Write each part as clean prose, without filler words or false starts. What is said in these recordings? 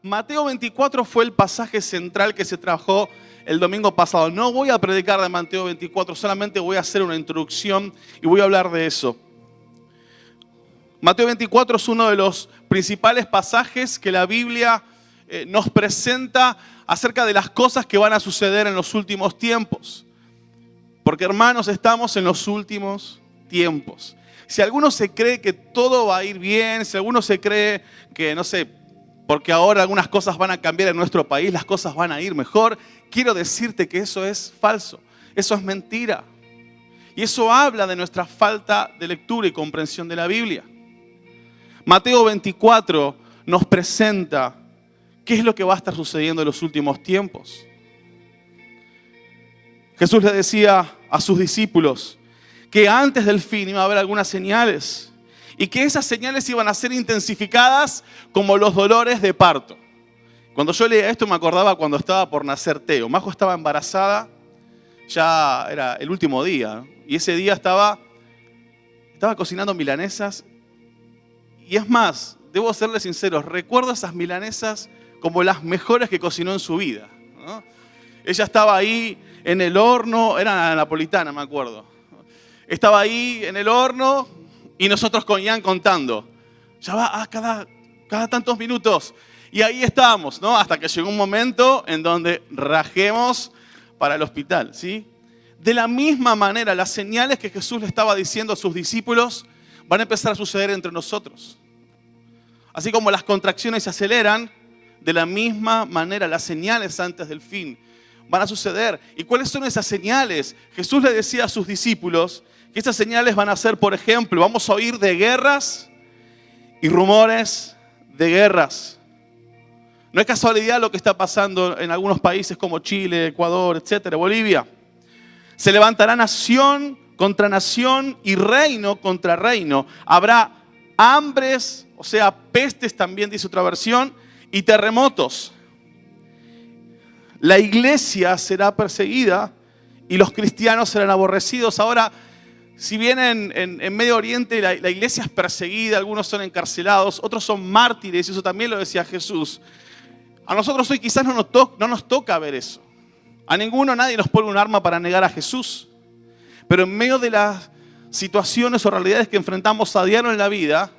Mateo 24 fue el pasaje central que se trabajó el domingo pasado. No voy a predicar de Mateo 24, solamente voy a hacer una introducción y voy a hablar de eso. Mateo 24 es uno de los principales pasajes que la Biblia nos presenta acerca de las cosas que van a suceder en los últimos tiempos. Porque, hermanos, estamos en los últimos tiempos. Si alguno se cree que todo va a ir bien, si alguno se cree que, no sé, porque ahora algunas cosas van a cambiar en nuestro país, las cosas van a ir mejor, quiero decirte que eso es falso, eso es mentira. Y eso habla de nuestra falta de lectura y comprensión de la Biblia. Mateo 24 nos presenta qué es lo que va a estar sucediendo en los últimos tiempos. Jesús le decía a sus discípulos que antes del fin iba a haber algunas señales y que esas señales iban a ser intensificadas como los dolores de parto. Cuando yo leía esto me acordaba cuando estaba por nacer Teo. Majo estaba embarazada, ya era el último día, y ese día estaba cocinando milanesas. Y es más, debo serles sinceros, recuerdo esas milanesas como las mejores que cocinó en su vida, ¿no? Ella estaba ahí en el horno, era napolitana, me acuerdo. Estaba ahí en el horno y nosotros con Ian contando. Ya va cada tantos minutos. Y ahí estábamos, ¿no? Hasta que llegó un momento en donde rajemos para el hospital, ¿sí? De la misma manera, las señales que Jesús le estaba diciendo a sus discípulos van a empezar a suceder entre nosotros. Así como las contracciones se aceleran, de la misma manera las señales antes del fin van a suceder. ¿Y cuáles son esas señales? Jesús le decía a sus discípulos que esas señales van a ser, por ejemplo, vamos a oír de guerras y rumores de guerras. No es casualidad lo que está pasando en algunos países como Chile, Ecuador, etcétera, Bolivia. Se levantará nación contra nación y reino contra reino. Habrá hambres, o sea, pestes también, dice otra versión, y terremotos. La iglesia será perseguida y los cristianos serán aborrecidos. Ahora, si bien en Medio Oriente la iglesia es perseguida, algunos son encarcelados, otros son mártires, y eso también lo decía Jesús. A nosotros hoy quizás no nos toca ver eso. A nadie nos pone un arma para negar a Jesús. Pero en medio de las situaciones o realidades que enfrentamos a diario en la vida,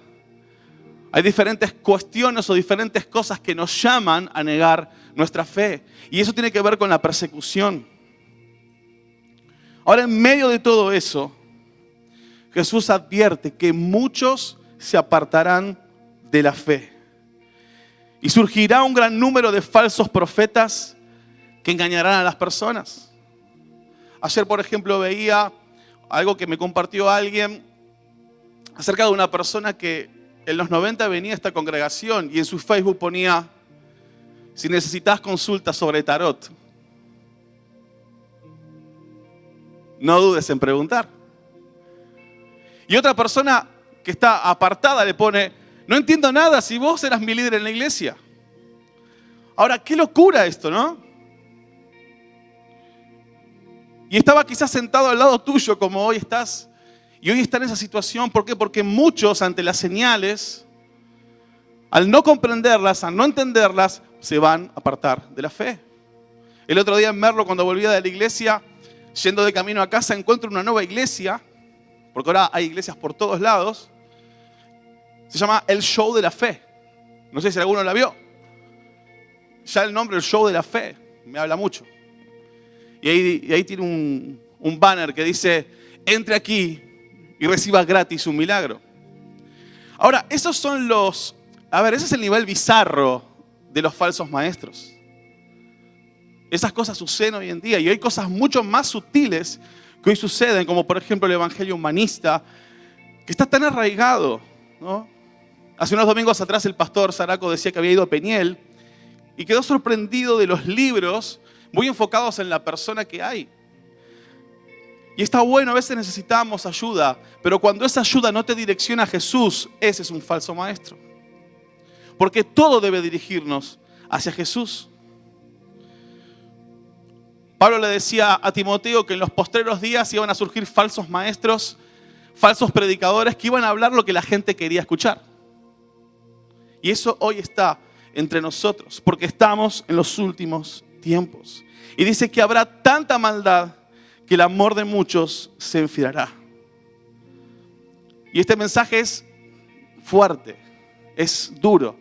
hay diferentes cuestiones o diferentes cosas que nos llaman a negar nuestra fe. Y eso tiene que ver con la persecución. Ahora, en medio de todo eso, Jesús advierte que muchos se apartarán de la fe. Y surgirá un gran número de falsos profetas que engañarán a las personas. Ayer, por ejemplo, veía algo que me compartió alguien acerca de una persona que en los 90 venía a esta congregación y en su Facebook ponía: si necesitas consultas sobre tarot, no dudes en preguntar. Y otra persona que está apartada le pone: no entiendo nada, si vos eras mi líder en la iglesia. Ahora, qué locura esto, ¿no? Y estaba quizás sentado al lado tuyo como hoy estás. Y hoy está en esa situación. ¿Por qué? Porque muchos ante las señales, al no comprenderlas, al no entenderlas, se van a apartar de la fe. El otro día en Merlo, cuando volvía de la iglesia, yendo de camino a casa, encuentro una nueva iglesia, porque ahora hay iglesias por todos lados. Se llama El Show de la Fe. No sé si alguno la vio. Ya el nombre, El Show de la Fe, me habla mucho. Y ahí tiene un banner que dice: entre aquí y reciba gratis un milagro. Ahora, ese es el nivel bizarro de los falsos maestros. Esas cosas suceden hoy en día y hay cosas mucho más sutiles que hoy suceden, como por ejemplo el evangelio humanista, que está tan arraigado, ¿no? Hace unos domingos atrás el pastor Zaraco decía que había ido a Peñiel y quedó sorprendido de los libros muy enfocados en la persona que hay. Y está bueno, a veces necesitamos ayuda, pero cuando esa ayuda no te direcciona a Jesús, ese es un falso maestro. Porque todo debe dirigirnos hacia Jesús. Pablo le decía a Timoteo que en los postreros días iban a surgir falsos maestros, falsos predicadores que iban a hablar lo que la gente quería escuchar. Y eso hoy está entre nosotros, porque estamos en los últimos tiempos. Y dice que habrá tanta maldad que el amor de muchos se enfriará. Y este mensaje es fuerte, es duro,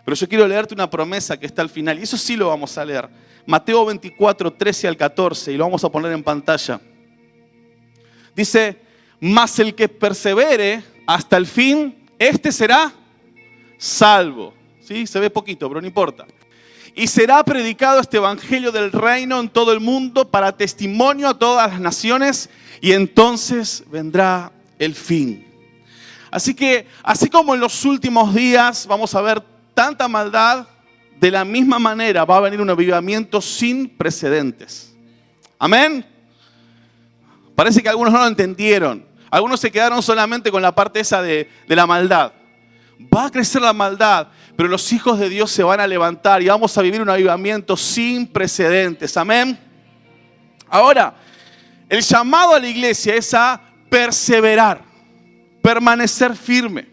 pero yo quiero leerte una promesa que está al final, y eso sí lo vamos a leer. Mateo 24, 13 al 14, y lo vamos a poner en pantalla. Dice, mas el que persevere hasta el fin, este será salvo. ¿Sí? Se ve poquito, pero no importa. Y será predicado este evangelio del reino en todo el mundo para testimonio a todas las naciones, y entonces vendrá el fin. Así que, así como en los últimos días vamos a ver tanta maldad, de la misma manera va a venir un avivamiento sin precedentes. Amén. Parece que algunos no lo entendieron. Algunos se quedaron solamente con la parte esa de la maldad. Va a crecer la maldad, pero los hijos de Dios se van a levantar y vamos a vivir un avivamiento sin precedentes. Amén. Ahora, el llamado a la iglesia es a perseverar, permanecer firme.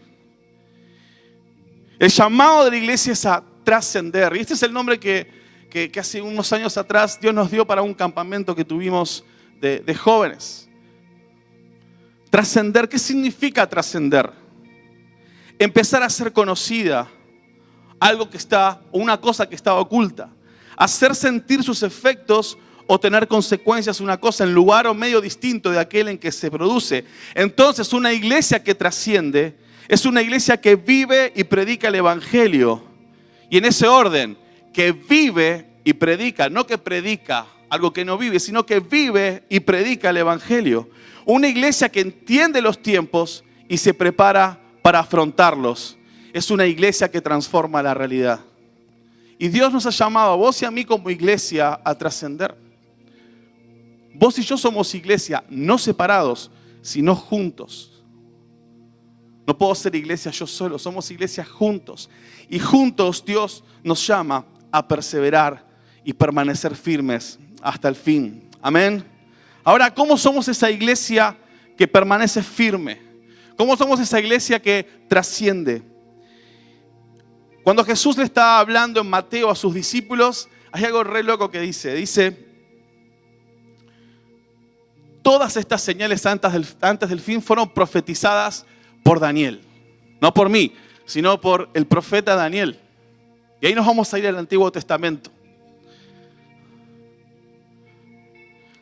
El llamado de la iglesia es a trascender. Y este es el nombre que hace unos años atrás Dios nos dio para un campamento que tuvimos de jóvenes. Trascender, ¿qué significa trascender? Empezar a ser conocida, algo que está, o una cosa que estaba oculta. Hacer sentir sus efectos o tener consecuencias una cosa en lugar o medio distinto de aquel en que se produce. Entonces, una iglesia que trasciende es una iglesia que vive y predica el evangelio. Y en ese orden, que vive y predica, no que predica algo que no vive, sino que vive y predica el evangelio. Una iglesia que entiende los tiempos y se prepara para afrontarlos. Es una iglesia que transforma la realidad. Y Dios nos ha llamado a vos y a mí como iglesia a trascender. Vos y yo somos iglesia, no separados, sino juntos. No puedo ser iglesia yo solo, somos iglesia juntos. Y juntos Dios nos llama a perseverar y permanecer firmes hasta el fin. Amén. Ahora, ¿cómo somos esa iglesia que permanece firme? ¿Cómo somos esa iglesia que trasciende? Cuando Jesús le estaba hablando en Mateo a sus discípulos, hay algo re loco que dice, todas estas señales antes del fin fueron profetizadas por Daniel. No por mí, sino por el profeta Daniel. Y ahí nos vamos a ir al Antiguo Testamento.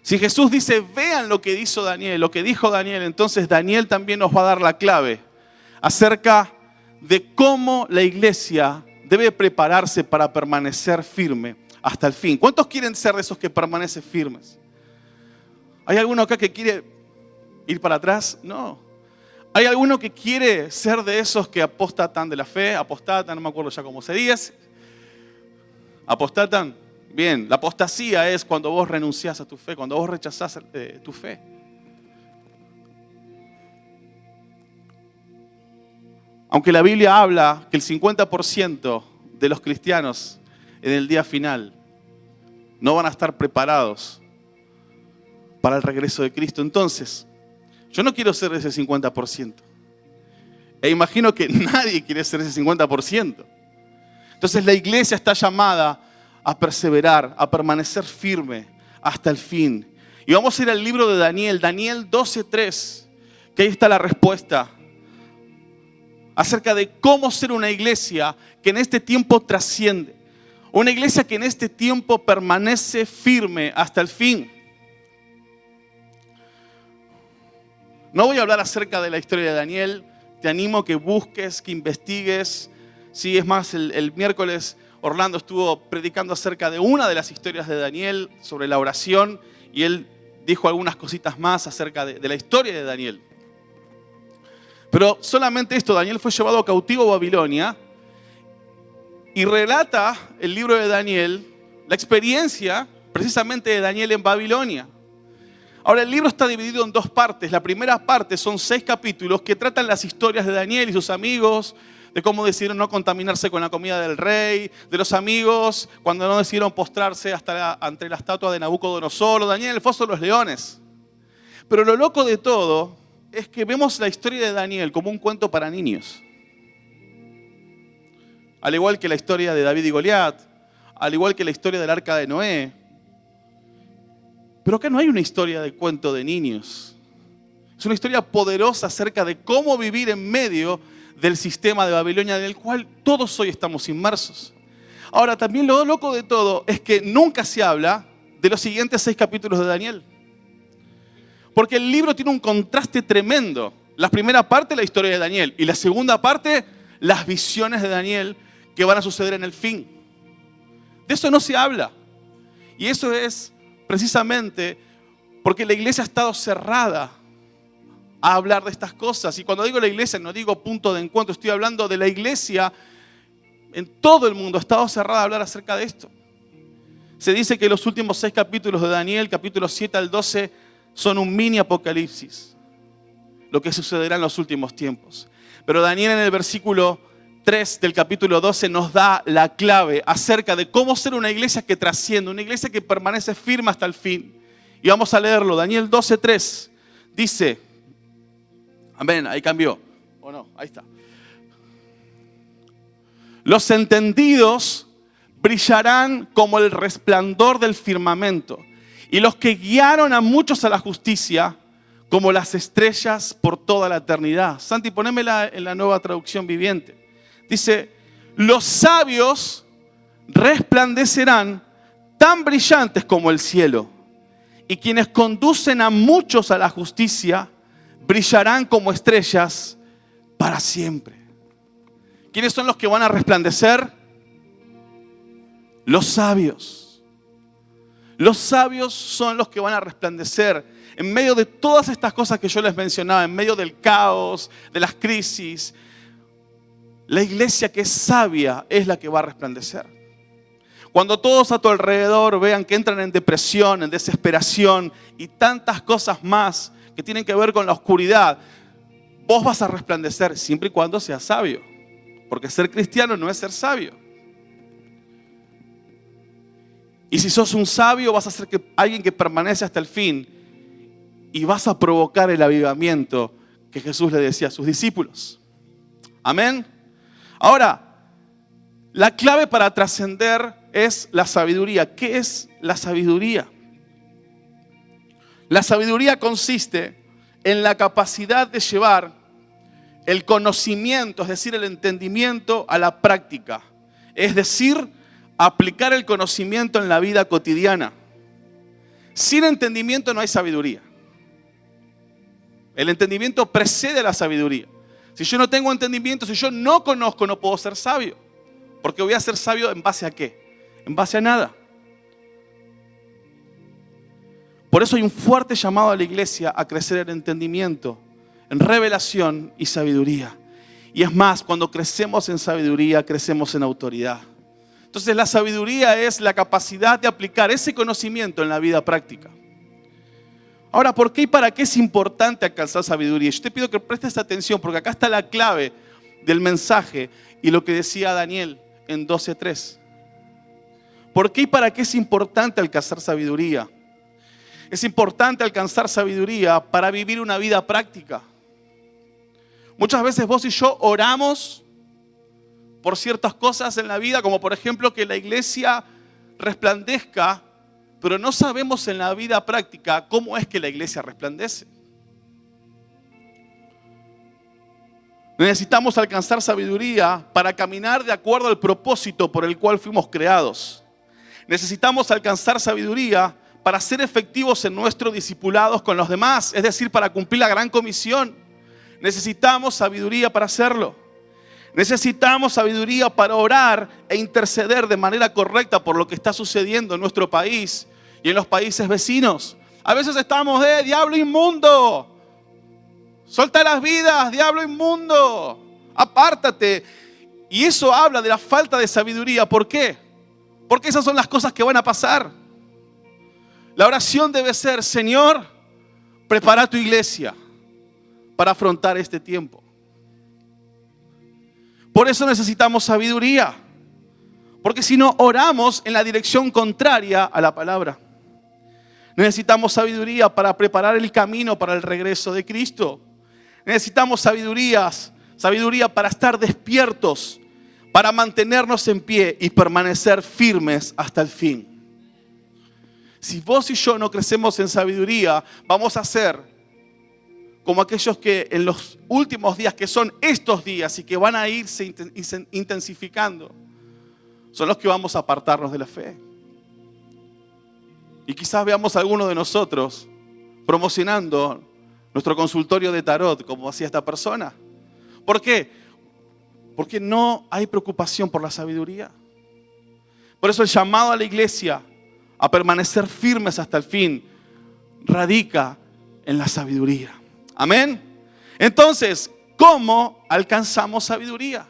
Si Jesús dice, vean lo que hizo Daniel, lo que dijo Daniel, entonces Daniel también nos va a dar la clave acerca de cómo la iglesia debe prepararse para permanecer firme hasta el fin. ¿Cuántos quieren ser de esos que permanecen firmes? ¿Hay alguno acá que quiere ir para atrás? No. ¿Hay alguno que quiere ser de esos que apostatan de la fe? Apostatan, no me acuerdo ya cómo se dice. ¿Apostatan? Bien, la apostasía es cuando vos renunciás a tu fe, cuando vos rechazás tu fe. Aunque la Biblia habla que el 50% de los cristianos en el día final no van a estar preparados para el regreso de Cristo. Entonces, yo no quiero ser ese 50%. E imagino que nadie quiere ser ese 50%. Entonces la iglesia está llamada a perseverar, a permanecer firme hasta el fin. Y vamos a ir al libro de Daniel, Daniel 12:3, que ahí está la respuesta acerca de cómo ser una iglesia que en este tiempo trasciende. Una iglesia que en este tiempo permanece firme hasta el fin. No voy a hablar acerca de la historia de Daniel. Te animo a que busques, que investigues. Sí, es más, el miércoles Orlando estuvo predicando acerca de una de las historias de Daniel sobre la oración y él dijo algunas cositas más acerca de la historia de Daniel. Pero solamente esto, Daniel fue llevado cautivo a Babilonia y relata el libro de Daniel la experiencia precisamente de Daniel en Babilonia. Ahora, el libro está dividido en dos partes. La primera parte son 6 capítulos que tratan las historias de Daniel y sus amigos, de cómo decidieron no contaminarse con la comida del rey, de los amigos cuando no decidieron postrarse ante la estatua de Nabucodonosor, Daniel en el foso de los leones. Pero lo loco de todo es que vemos la historia de Daniel como un cuento para niños. al igual que la historia de David y Goliat, al igual que la historia del arca de Noé. Pero acá no hay una historia de cuento de niños. Es una historia poderosa acerca de cómo vivir en medio del sistema de Babilonia en el cual todos hoy estamos inmersos. Ahora, también lo loco de todo es que nunca se habla de los siguientes 6 capítulos de Daniel. Porque el libro tiene un contraste tremendo. La primera parte, la historia de Daniel. Y la segunda parte, las visiones de Daniel que van a suceder en el fin. De eso no se habla. Y eso es precisamente porque la iglesia ha estado cerrada a hablar de estas cosas. Y cuando digo la iglesia, no digo punto de encuentro, estoy hablando de la iglesia en todo el mundo. Ha estado cerrada a hablar acerca de esto. Se dice que los últimos 6 capítulos de Daniel, capítulos 7 al 12, son un mini apocalipsis. Lo que sucederá en los últimos tiempos. Pero Daniel en el versículo 3 del capítulo 12 nos da la clave acerca de cómo ser una iglesia que trasciende, una iglesia que permanece firme hasta el fin. Y vamos a leerlo. Daniel 12:3 dice, amén, ahí cambió. ¿O no? Ahí está. Los entendidos brillarán como el resplandor del firmamento, y los que guiaron a muchos a la justicia como las estrellas por toda la eternidad. Santi, ponémela en la Nueva Traducción Viviente. Dice, los sabios resplandecerán tan brillantes como el cielo, y quienes conducen a muchos a la justicia brillarán como estrellas para siempre. ¿Quiénes son los que van a resplandecer? Los sabios. Los sabios son los que van a resplandecer en medio de todas estas cosas que yo les mencionaba, en medio del caos, de las crisis. La iglesia que es sabia es la que va a resplandecer. Cuando todos a tu alrededor vean que entran en depresión, en desesperación y tantas cosas más que tienen que ver con la oscuridad, vos vas a resplandecer siempre y cuando seas sabio. Porque ser cristiano no es ser sabio. Y si sos un sabio, vas a ser alguien que permanece hasta el fin y vas a provocar el avivamiento que Jesús le decía a sus discípulos. Amén. Ahora, la clave para trascender es la sabiduría. ¿Qué es la sabiduría? La sabiduría consiste en la capacidad de llevar el conocimiento, es decir, el entendimiento a la práctica. Es decir, aplicar el conocimiento en la vida cotidiana. Sin entendimiento no hay sabiduría. El entendimiento precede a la sabiduría. Si yo no tengo entendimiento, si yo no conozco, no puedo ser sabio. Porque voy a ser sabio ¿en base a qué? En base a nada. Por eso hay un fuerte llamado a la iglesia a crecer en entendimiento, en revelación y sabiduría. Y es más, cuando crecemos en sabiduría, crecemos en autoridad. Entonces la sabiduría es la capacidad de aplicar ese conocimiento en la vida práctica. Ahora, ¿por qué y para qué es importante alcanzar sabiduría? Yo te pido que prestes atención porque acá está la clave del mensaje y lo que decía Daniel en 12:3. ¿Por qué y para qué es importante alcanzar sabiduría? Es importante alcanzar sabiduría para vivir una vida práctica. Muchas veces vos y yo oramos por ciertas cosas en la vida, como por ejemplo que la iglesia resplandezca, pero no sabemos en la vida práctica cómo es que la iglesia resplandece. Necesitamos alcanzar sabiduría para caminar de acuerdo al propósito por el cual fuimos creados. Necesitamos alcanzar sabiduría para ser efectivos en nuestros discipulados con los demás, es decir, para cumplir la gran comisión. Necesitamos sabiduría para hacerlo. Necesitamos sabiduría para orar e interceder de manera correcta por lo que está sucediendo en nuestro país y en los países vecinos. A veces estamos diablo inmundo, suelta las vidas, diablo inmundo, apártate. Y eso habla de la falta de sabiduría. ¿Por qué? Porque esas son las cosas que van a pasar. La oración debe ser: Señor, prepara tu iglesia para afrontar este tiempo. Por eso necesitamos sabiduría. Porque si no, oramos en la dirección contraria a la palabra. Necesitamos sabiduría para preparar el camino para el regreso de Cristo. Necesitamos sabiduría para estar despiertos, para mantenernos en pie y permanecer firmes hasta el fin. Si vos y yo no crecemos en sabiduría, vamos a ser como aquellos que en los últimos días, que son estos días y que van a irse intensificando, son los que vamos a apartarnos de la fe. Y quizás veamos a algunos de nosotros promocionando nuestro consultorio de tarot, como hacía esta persona. ¿Por qué? Porque no hay preocupación por la sabiduría. Por eso el llamado a la iglesia a permanecer firmes hasta el fin radica en la sabiduría. Amén. Entonces, ¿cómo alcanzamos sabiduría?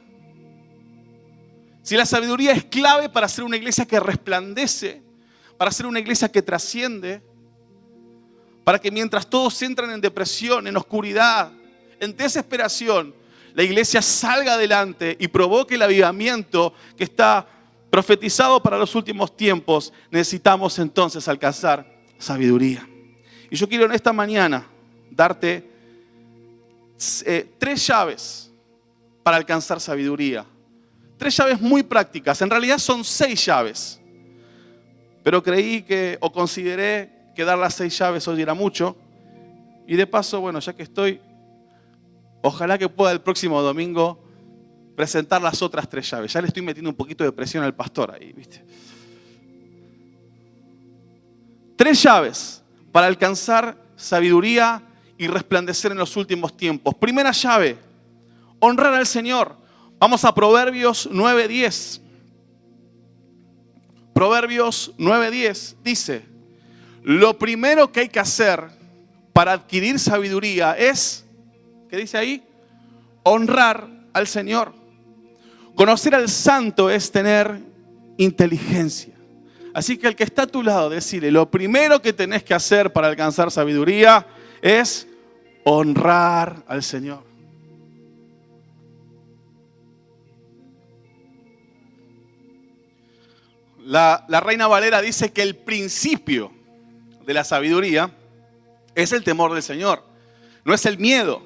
Si la sabiduría es clave para ser una iglesia que resplandece, para ser una iglesia que trasciende, para que mientras todos entran en depresión, en oscuridad, en desesperación, la iglesia salga adelante y provoque el avivamiento que está profetizado para los últimos tiempos, necesitamos entonces alcanzar sabiduría. Y yo quiero en esta mañana darte 3 llaves para alcanzar sabiduría. 3 llaves muy prácticas. En realidad son 6 llaves. Pero consideré que dar las 6 llaves hoy era mucho. Y de paso, bueno, ya que estoy, ojalá que pueda el próximo domingo presentar las otras 3 llaves. Ya le estoy metiendo un poquito de presión al pastor ahí, ¿viste? 3 llaves para alcanzar sabiduría y resplandecer en los últimos tiempos. Primera llave, honrar al Señor. Vamos a Proverbios 9:10. Proverbios 9:10 dice: lo primero que hay que hacer para adquirir sabiduría es, ¿qué dice ahí? Honrar al Señor. Conocer al Santo es tener inteligencia. Así que al que está a tu lado, decirle, lo primero que tenés que hacer para alcanzar sabiduría es honrar al Señor. La Reina Valera dice que el principio de la sabiduría es el temor del Señor, no es el miedo.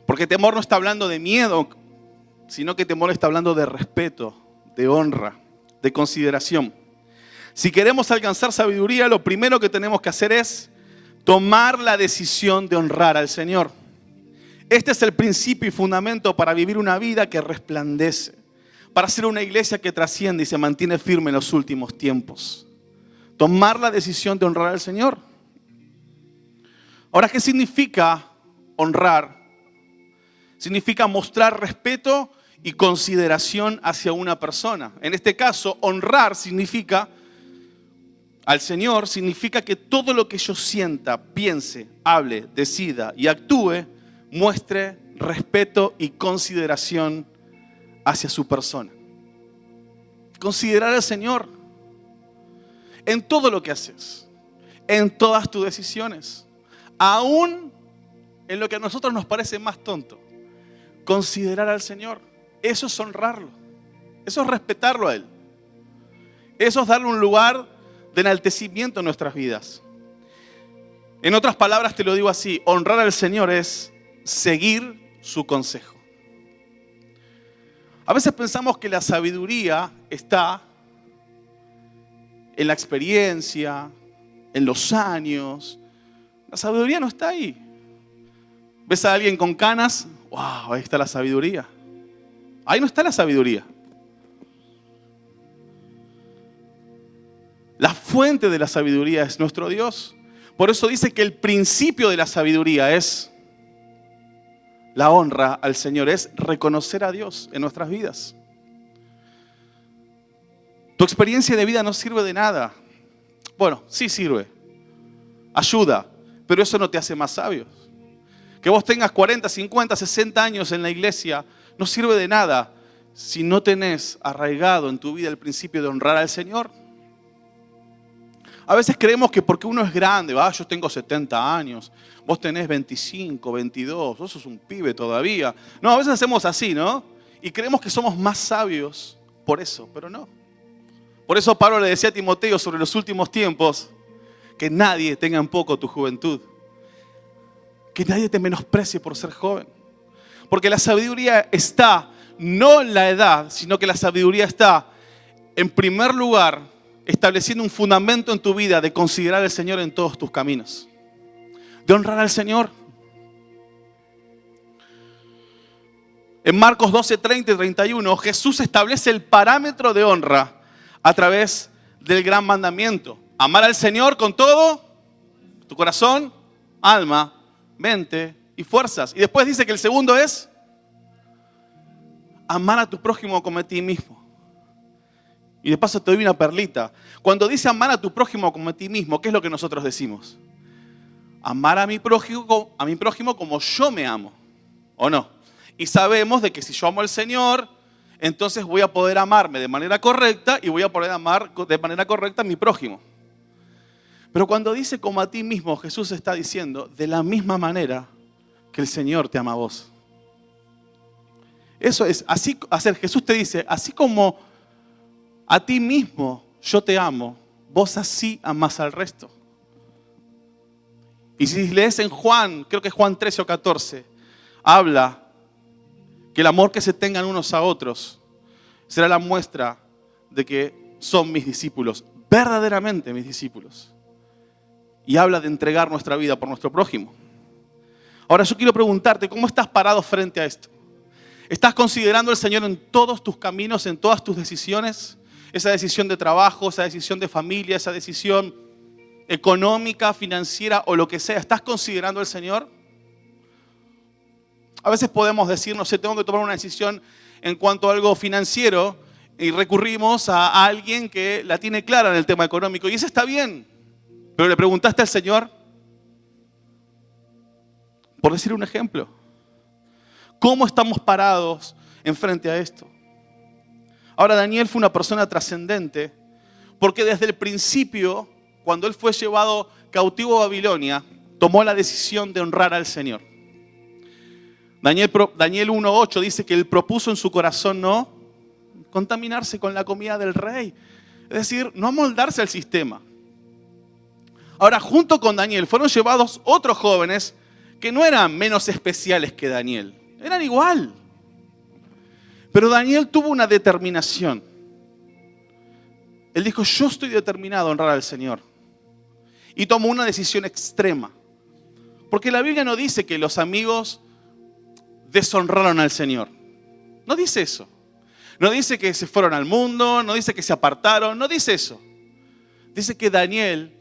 Porque temor no está hablando de miedo, sino que temor está hablando de respeto, de honra, de consideración. Si queremos alcanzar sabiduría, lo primero que tenemos que hacer es tomar la decisión de honrar al Señor. Este es el principio y fundamento para vivir una vida que resplandece, para ser una iglesia que trasciende y se mantiene firme en los últimos tiempos. Tomar la decisión de honrar al Señor. Ahora, ¿qué significa honrar? Significa mostrar respeto y consideración hacia una persona. En este caso, honrar significa al Señor, significa que todo lo que yo sienta, piense, hable, decida y actúe, muestre respeto y consideración hacia su persona. Considerar al Señor en todo lo que haces, en todas tus decisiones, aún en lo que a nosotros nos parece más tonto. Considerar al Señor, eso es honrarlo, eso es respetarlo a Él, eso es darle un lugar de enaltecimiento en nuestras vidas. En otras palabras te lo digo así, honrar al Señor es seguir su consejo. A veces pensamos que la sabiduría está en la experiencia, en los años. La sabiduría no está ahí. ¿Ves a alguien con canas? ¡Wow! Ahí está la sabiduría. Ahí no está la sabiduría. La fuente de la sabiduría es nuestro Dios. Por eso dice que el principio de la sabiduría es la honra al Señor, es reconocer a Dios en nuestras vidas. Tu experiencia de vida no sirve de nada. Bueno, sí sirve. Ayuda, pero eso no te hace más sabio. Que vos tengas 40, 50, 60 años en la iglesia no sirve de nada si no tenés arraigado en tu vida el principio de honrar al Señor. A veces creemos que porque uno es grande, yo tengo 70 años, vos tenés 25, 22, vos sos un pibe todavía. No, a veces hacemos así, ¿no? Y creemos que somos más sabios por eso, pero no. Por eso Pablo le decía a Timoteo sobre los últimos tiempos, que nadie tenga en poco tu juventud. Que nadie te menosprecie por ser joven. Porque la sabiduría está no la edad, sino que la sabiduría está, en primer lugar, estableciendo un fundamento en tu vida de considerar al Señor en todos tus caminos, de honrar al Señor. En Marcos 12, 30 y 31, Jesús establece el parámetro de honra a través del gran mandamiento. Amar al Señor con todo tu corazón, alma, mente y fuerzas. Y después dice que el segundo es amar a tu prójimo como a ti mismo. Y de paso te doy una perlita. Cuando dice amar a tu prójimo como a ti mismo, ¿qué es lo que nosotros decimos? Amar a mi prójimo como yo me amo, ¿o no? Y sabemos de que si yo amo al Señor, entonces voy a poder amarme de manera correcta y voy a poder amar de manera correcta a mi prójimo. Pero cuando dice como a ti mismo, Jesús está diciendo de la misma manera que el Señor te ama a vos. Eso es, así, Jesús te dice, así como a ti mismo yo te amo, vos así amás al resto. Y si lees en Juan, creo que es Juan 13 o 14, habla que el amor que se tengan unos a otros será la muestra de que son mis discípulos, verdaderamente mis discípulos. Y habla de entregar nuestra vida por nuestro prójimo. Ahora yo quiero preguntarte, ¿cómo estás parado frente a esto? ¿Estás considerando al Señor en todos tus caminos, en todas tus decisiones? Esa decisión de trabajo, esa decisión de familia, esa decisión económica, financiera o lo que sea. ¿Estás considerando al Señor? A veces podemos decir, no sé, tengo que tomar una decisión en cuanto a algo financiero y recurrimos a alguien que la tiene clara en el tema económico. Y eso está bien. Pero le preguntaste al Señor, por decir un ejemplo, ¿cómo estamos parados enfrente a esto? Ahora, Daniel fue una persona trascendente porque desde el principio, cuando él fue llevado cautivo a Babilonia, tomó la decisión de honrar al Señor. Daniel 1:8 dice que él propuso en su corazón no contaminarse con la comida del rey. Es decir, no amoldarse al sistema. Ahora, junto con Daniel fueron llevados otros jóvenes que no eran menos especiales que Daniel. Eran igual. Pero Daniel tuvo una determinación. Él dijo, yo estoy determinado a honrar al Señor. Y tomó una decisión extrema. Porque la Biblia no dice que los amigos deshonraron al Señor. No dice eso. No dice que se fueron al mundo, no dice que se apartaron, no dice eso. Dice que Daniel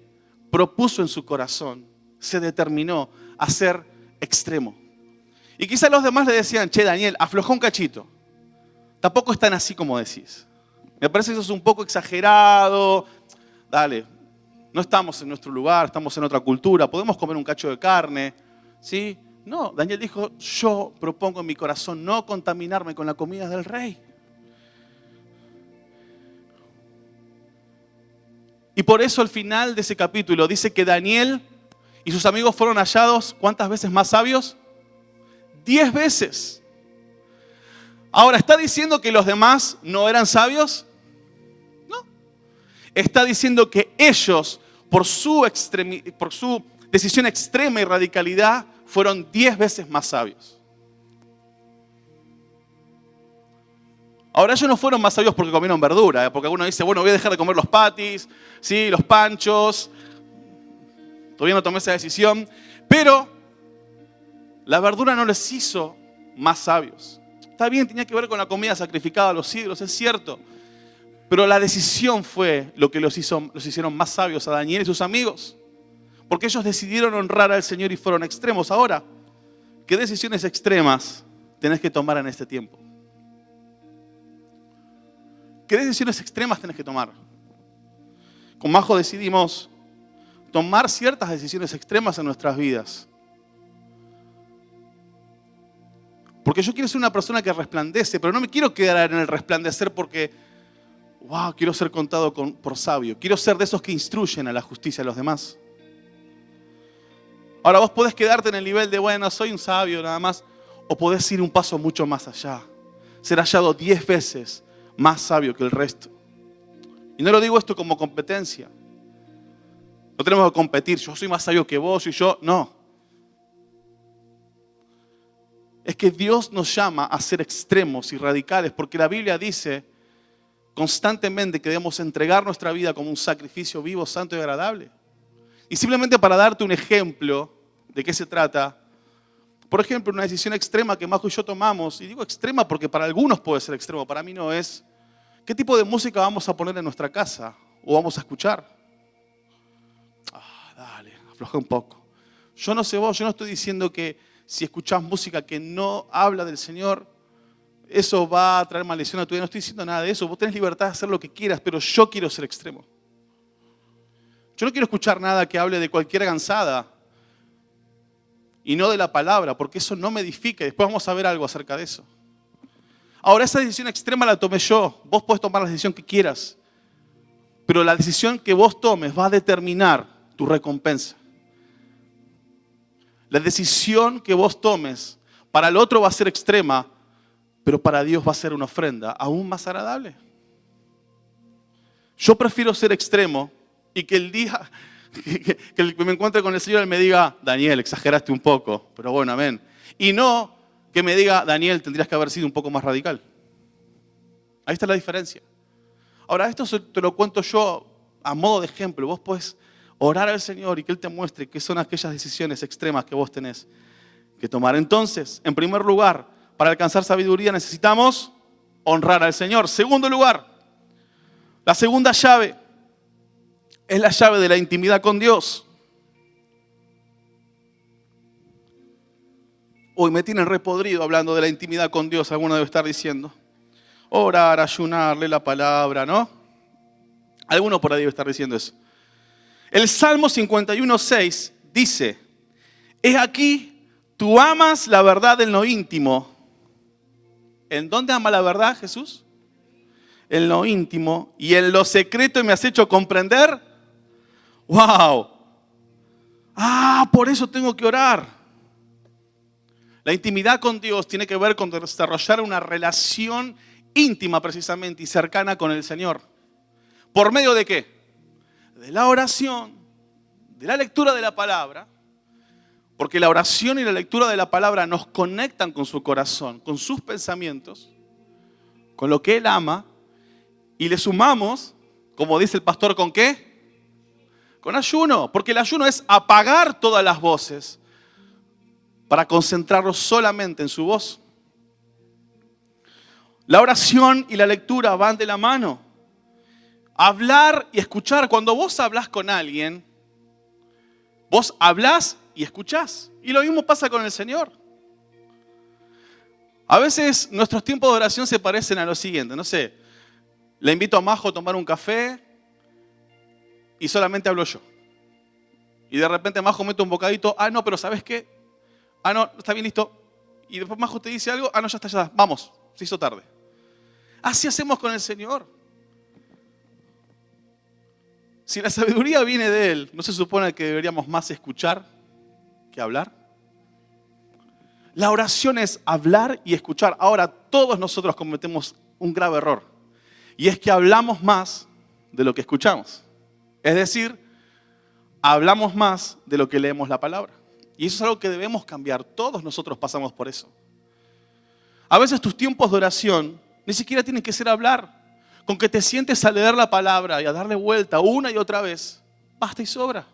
propuso en su corazón, se determinó a ser extremo. Y quizás los demás le decían, che Daniel, aflojá un cachito. Tampoco es tan así como decís. Me parece que eso es un poco exagerado. Dale, no estamos en nuestro lugar, estamos en otra cultura, podemos comer un cacho de carne, ¿sí? No, Daniel dijo, yo propongo en mi corazón no contaminarme con la comida del rey. Y por eso al final de ese capítulo dice que Daniel y sus amigos fueron hallados, ¿cuántas veces más sabios? 10 veces. Ahora, ¿está diciendo que los demás no eran sabios? No. Está diciendo que ellos, por su decisión extrema y radicalidad, fueron 10 veces más sabios. Ahora ellos no fueron más sabios porque comieron verdura, porque alguno dice, bueno, voy a dejar de comer los patis, ¿sí? Los panchos. Todavía no tomé esa decisión. Pero la verdura no les hizo más sabios. Está bien, tenía que ver con la comida sacrificada a los ídolos, es cierto. Pero la decisión fue lo que los hicieron más sabios a Daniel y sus amigos. Porque ellos decidieron honrar al Señor y fueron extremos. Ahora, ¿qué decisiones extremas tenés que tomar en este tiempo? ¿Qué decisiones extremas tenés que tomar? Con Majo decidimos tomar ciertas decisiones extremas en nuestras vidas. Porque yo quiero ser una persona que resplandece, pero no me quiero quedar en el resplandecer porque, wow, quiero ser contado por sabio. Quiero ser de esos que instruyen a la justicia a los demás. Ahora vos podés quedarte en el nivel de, bueno, soy un sabio nada más, o podés ir un paso mucho más allá. Ser hallado 10 veces más sabio que el resto. Y no lo digo esto como competencia. No tenemos que competir, yo soy más sabio que vos y yo, no. es que Dios nos llama a ser extremos y radicales, porque la Biblia dice constantemente que debemos entregar nuestra vida como un sacrificio vivo, santo y agradable. Y simplemente para darte un ejemplo de qué se trata, por ejemplo, una decisión extrema que Majo y yo tomamos, y digo extrema porque para algunos puede ser extremo, para mí no es, ¿qué tipo de música vamos a poner en nuestra casa o vamos a escuchar? Dale, afloja un poco. Yo no sé vos, yo no estoy diciendo que si escuchás música que no habla del Señor, eso va a traer maldición a tu vida. No estoy diciendo nada de eso. Vos tenés libertad de hacer lo que quieras, pero yo quiero ser extremo. Yo no quiero escuchar nada que hable de cualquier gansada y no de la palabra, porque eso no me edifica. Después vamos a ver algo acerca de eso. Ahora, esa decisión extrema la tomé yo. Vos podés tomar la decisión que quieras, pero la decisión que vos tomes va a determinar tu recompensa. La decisión que vos tomes para el otro va a ser extrema, pero para Dios va a ser una ofrenda aún más agradable. Yo prefiero ser extremo y que el día que me encuentre con el Señor Él me diga, Daniel, exageraste un poco, pero bueno, amén. Y no que me diga, Daniel, tendrías que haber sido un poco más radical. Ahí está la diferencia. Ahora, esto te lo cuento yo a modo de ejemplo. Vos podés orar al Señor y que Él te muestre qué son aquellas decisiones extremas que vos tenés que tomar. Entonces, en primer lugar, para alcanzar sabiduría necesitamos honrar al Señor. Segundo lugar, la segunda llave es la llave de la intimidad con Dios. Hoy me tienen repodrido hablando de la intimidad con Dios, alguno debe estar diciendo. Orar, ayunar, leer la palabra, ¿no? Alguno por ahí debe estar diciendo eso. El Salmo 51:6 dice, «He aquí, tú amas la verdad en lo íntimo». ¿En dónde ama la verdad, Jesús? En lo íntimo. «Y en lo secreto me has hecho comprender». ¡Wow! Por eso tengo que orar. La intimidad con Dios tiene que ver con desarrollar una relación íntima precisamente y cercana con el Señor. ¿Por medio de qué? De la oración, de la lectura de la palabra, porque la oración y la lectura de la palabra nos conectan con su corazón, con sus pensamientos, con lo que Él ama, y le sumamos, como dice el pastor, ¿con qué? Con ayuno, porque el ayuno es apagar todas las voces para concentrarnos solamente en su voz. La oración y la lectura van de la mano. Hablar y escuchar. Cuando vos hablás con alguien, vos hablás y escuchás. Y lo mismo pasa con el Señor. A veces nuestros tiempos de oración se parecen a lo siguiente. No sé, le invito a Majo a tomar un café y solamente hablo yo. Y de repente Majo mete un bocadito. No, pero ¿sabes qué? No, está bien, listo. Y después Majo te dice algo. No, ya está, ya. Vamos, se hizo tarde. Así hacemos con el Señor. Si la sabiduría viene de Él, ¿no se supone que deberíamos más escuchar que hablar? La oración es hablar y escuchar. Ahora, todos nosotros cometemos un grave error. Y es que hablamos más de lo que escuchamos. Es decir, hablamos más de lo que leemos la palabra. Y eso es algo que debemos cambiar. Todos nosotros pasamos por eso. A veces tus tiempos de oración ni siquiera tienen que ser hablar. Con que te sientes a leer la palabra y a darle vuelta una y otra vez, basta y sobra.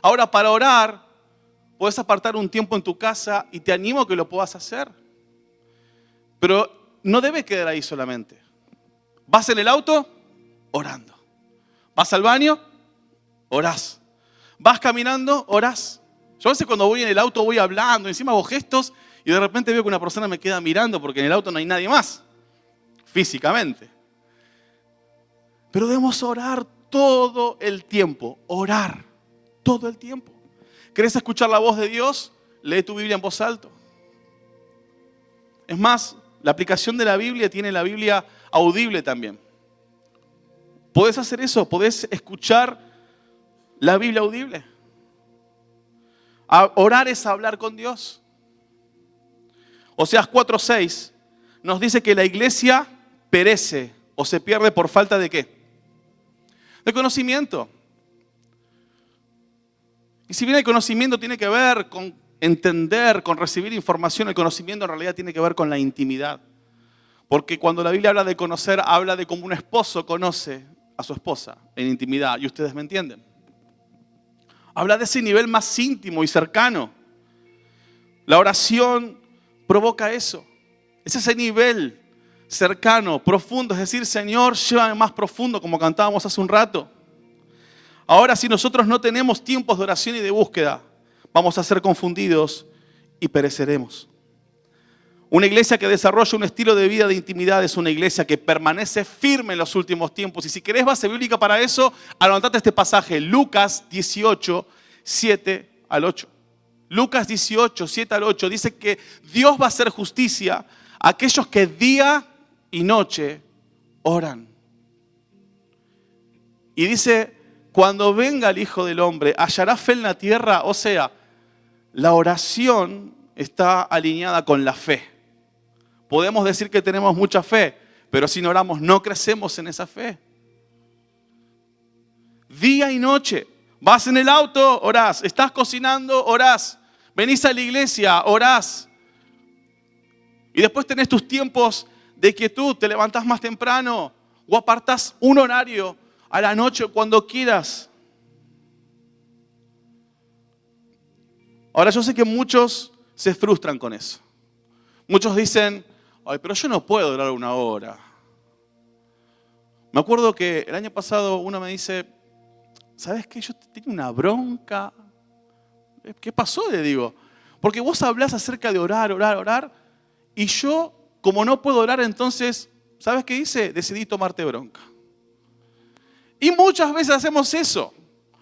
Ahora, para orar, puedes apartar un tiempo en tu casa y te animo a que lo puedas hacer. Pero no debe quedar ahí solamente. ¿Vas en el auto? Orando. ¿Vas al baño? Orás. ¿Vas caminando? Orás. Yo a veces cuando voy en el auto voy hablando, encima hago gestos y de repente veo que una persona me queda mirando porque en el auto no hay nadie más, físicamente. Pero debemos orar todo el tiempo, orar todo el tiempo. ¿Querés escuchar la voz de Dios? Lee tu Biblia en voz alta. Es más, la aplicación de la Biblia tiene la Biblia audible también. ¿Podés hacer eso? ¿Podés escuchar la Biblia audible? Orar es hablar con Dios. Oseas 4:6 nos dice que la iglesia perece o se pierde por falta de ¿qué? De conocimiento. Y si bien el conocimiento tiene que ver con entender, con recibir información. El conocimiento en realidad tiene que ver con la intimidad. Porque cuando la Biblia habla de conocer, habla de cómo un esposo conoce a su esposa en intimidad. Y ustedes me entienden. Habla de ese nivel más íntimo y cercano. La oración provoca eso. Es ese nivel cercano, profundo. Es decir, Señor, llévame más profundo, como cantábamos hace un rato. Ahora, si nosotros no tenemos tiempos de oración y de búsqueda, vamos a ser confundidos y pereceremos. Una iglesia que desarrolla un estilo de vida de intimidad es una iglesia que permanece firme en los últimos tiempos. Y si querés base bíblica para eso, anotate este pasaje, Lucas 18, 7 al 8. Lucas 18, 7 al 8 dice que Dios va a hacer justicia a aquellos que día y noche oran. Y dice, cuando venga el Hijo del Hombre, ¿hallará fe en la tierra? O sea, la oración está alineada con la fe. Podemos decir que tenemos mucha fe, pero si no oramos no crecemos en esa fe. Día y noche. Vas en el auto, orás. Estás cocinando, orás. Venís a la iglesia, orás. Y después tenés tus tiempos de quietud. Te levantás más temprano o apartás un horario a la noche cuando quieras. Ahora yo sé que muchos se frustran con eso. Muchos dicen, ay, pero yo no puedo orar 1 hora. Me acuerdo que el año pasado uno me dice, ¿sabes qué? Yo tenía una bronca. ¿Qué pasó? Le digo. Porque vos hablás acerca de orar. Y yo, como no puedo orar, entonces, ¿sabes qué hice? Decidí tomarte bronca. Y muchas veces hacemos eso.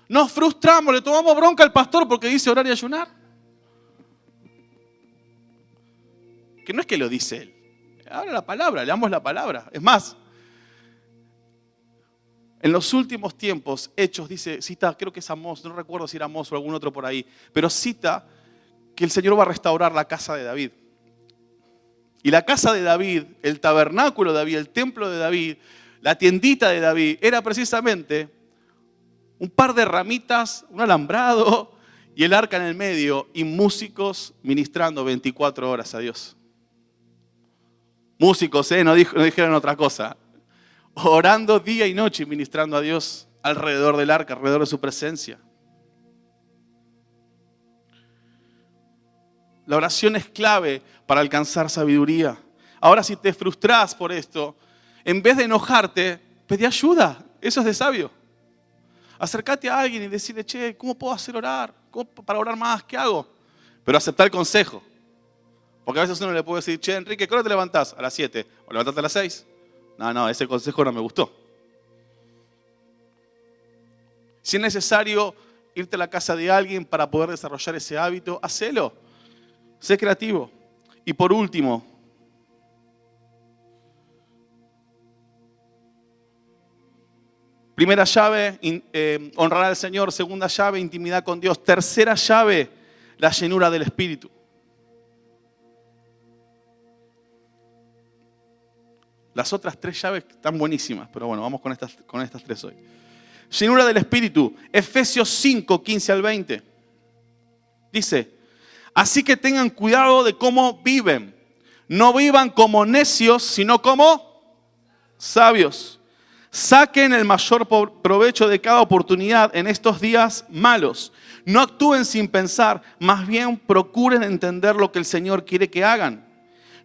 Nos frustramos, le tomamos bronca al pastor porque dice orar y ayunar. Que no es que lo dice él. Habla la palabra, leamos la palabra. Es más, en los últimos tiempos, Hechos dice, cita, creo que es Amós, no recuerdo si era Amós o algún otro por ahí, pero cita que el Señor va a restaurar la casa de David. Y la casa de David, el tabernáculo de David, el templo de David, la tiendita de David, era precisamente un par de ramitas, un alambrado y el arca en el medio y músicos ministrando 24 horas a Dios. Músicos, no dijeron otra cosa. Orando día y noche y ministrando a Dios alrededor del arca, alrededor de su presencia. La oración es clave para alcanzar sabiduría. Ahora, si te frustrás por esto, en vez de enojarte, pedí ayuda. Eso es de sabio. Acércate a alguien y decirle, che, ¿cómo puedo hacer orar? Para orar más, ¿qué hago? Pero aceptar el consejo. Porque a veces uno le puede decir, che, Enrique, ¿qué hora te levantás? A las 7. ¿O levantaste a las 6? No, ese consejo no me gustó. Si es necesario irte a la casa de alguien para poder desarrollar ese hábito, hacelo. Sé creativo. Y por último, primera llave, honrar al Señor. Segunda llave, intimidad con Dios. Tercera llave, la llenura del Espíritu. Las otras 3 llaves están buenísimas, pero bueno, vamos con estas 3 hoy. Llenura del Espíritu. Efesios 5, 15 al 20. Dice, así que tengan cuidado de cómo viven. No vivan como necios, sino como sabios. Saquen el mayor provecho de cada oportunidad en estos días malos. No actúen sin pensar, más bien procuren entender lo que el Señor quiere que hagan.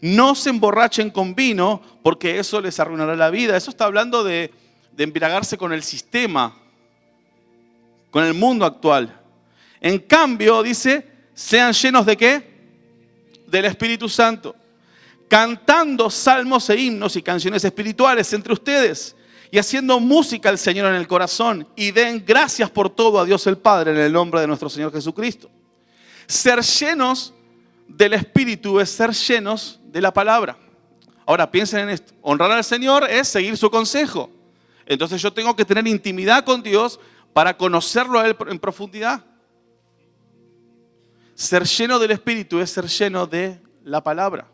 No se emborrachen con vino, porque eso les arruinará la vida. Eso está hablando de embriagarse con el sistema, con el mundo actual. En cambio, dice, sean llenos ¿de qué? Del Espíritu Santo. Cantando salmos e himnos y canciones espirituales entre ustedes y haciendo música al Señor en el corazón. Y den gracias por todo a Dios el Padre en el nombre de nuestro Señor Jesucristo. Ser llenos del Espíritu es ser llenos de la palabra. Ahora piensen en esto. Honrar al Señor es seguir su consejo. Entonces yo tengo que tener intimidad con Dios para conocerlo a Él en profundidad. Ser lleno del Espíritu es ser lleno de la palabra.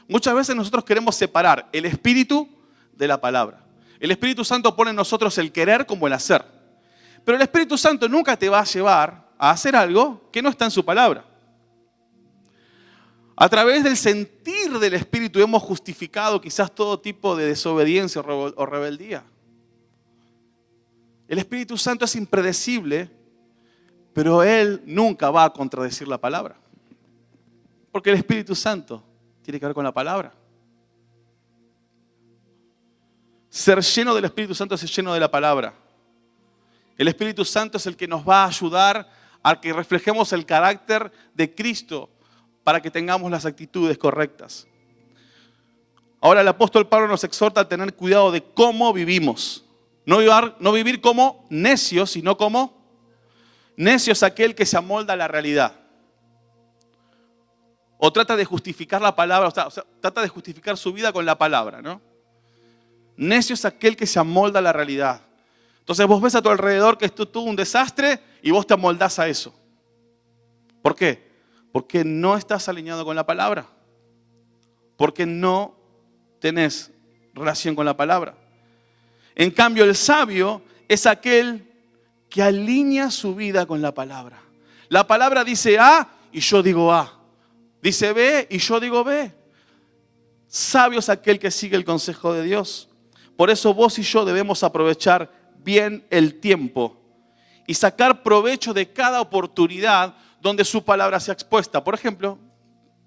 Muchas veces nosotros queremos separar el Espíritu de la palabra. El Espíritu Santo pone en nosotros el querer como el hacer. Pero el Espíritu Santo nunca te va a llevar a hacer algo que no está en su palabra. A través del sentir del Espíritu hemos justificado quizás todo tipo de desobediencia o rebeldía. El Espíritu Santo es impredecible, pero Él nunca va a contradecir la palabra. Porque el Espíritu Santo tiene que ver con la palabra. Ser lleno del Espíritu Santo es ser lleno de la palabra. El Espíritu Santo es el que nos va a ayudar a que reflejemos el carácter de Cristo para que tengamos las actitudes correctas. Ahora el apóstol Pablo nos exhorta a tener cuidado de cómo vivimos. No vivir como necios, sino como necios aquel que se amolda a la realidad. O trata de justificar la palabra, o sea, trata de justificar su vida con la palabra, ¿no? Necio es aquel que se amolda a la realidad. Entonces vos ves a tu alrededor que esto es todo un desastre y vos te amoldás a eso. ¿Por qué? Porque no estás alineado con la palabra. Porque no tenés relación con la palabra. En cambio, el sabio es aquel que alinea su vida con la palabra. La palabra dice A y yo digo A. Dice B y yo digo B. Sabio es aquel que sigue el consejo de Dios. Por eso vos y yo debemos aprovechar bien el tiempo y sacar provecho de cada oportunidad donde su palabra sea expuesta. Por ejemplo,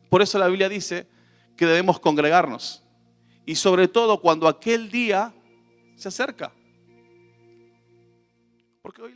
por eso la Biblia dice que debemos congregarnos. Y sobre todo cuando aquel día se acerca. Porque hoy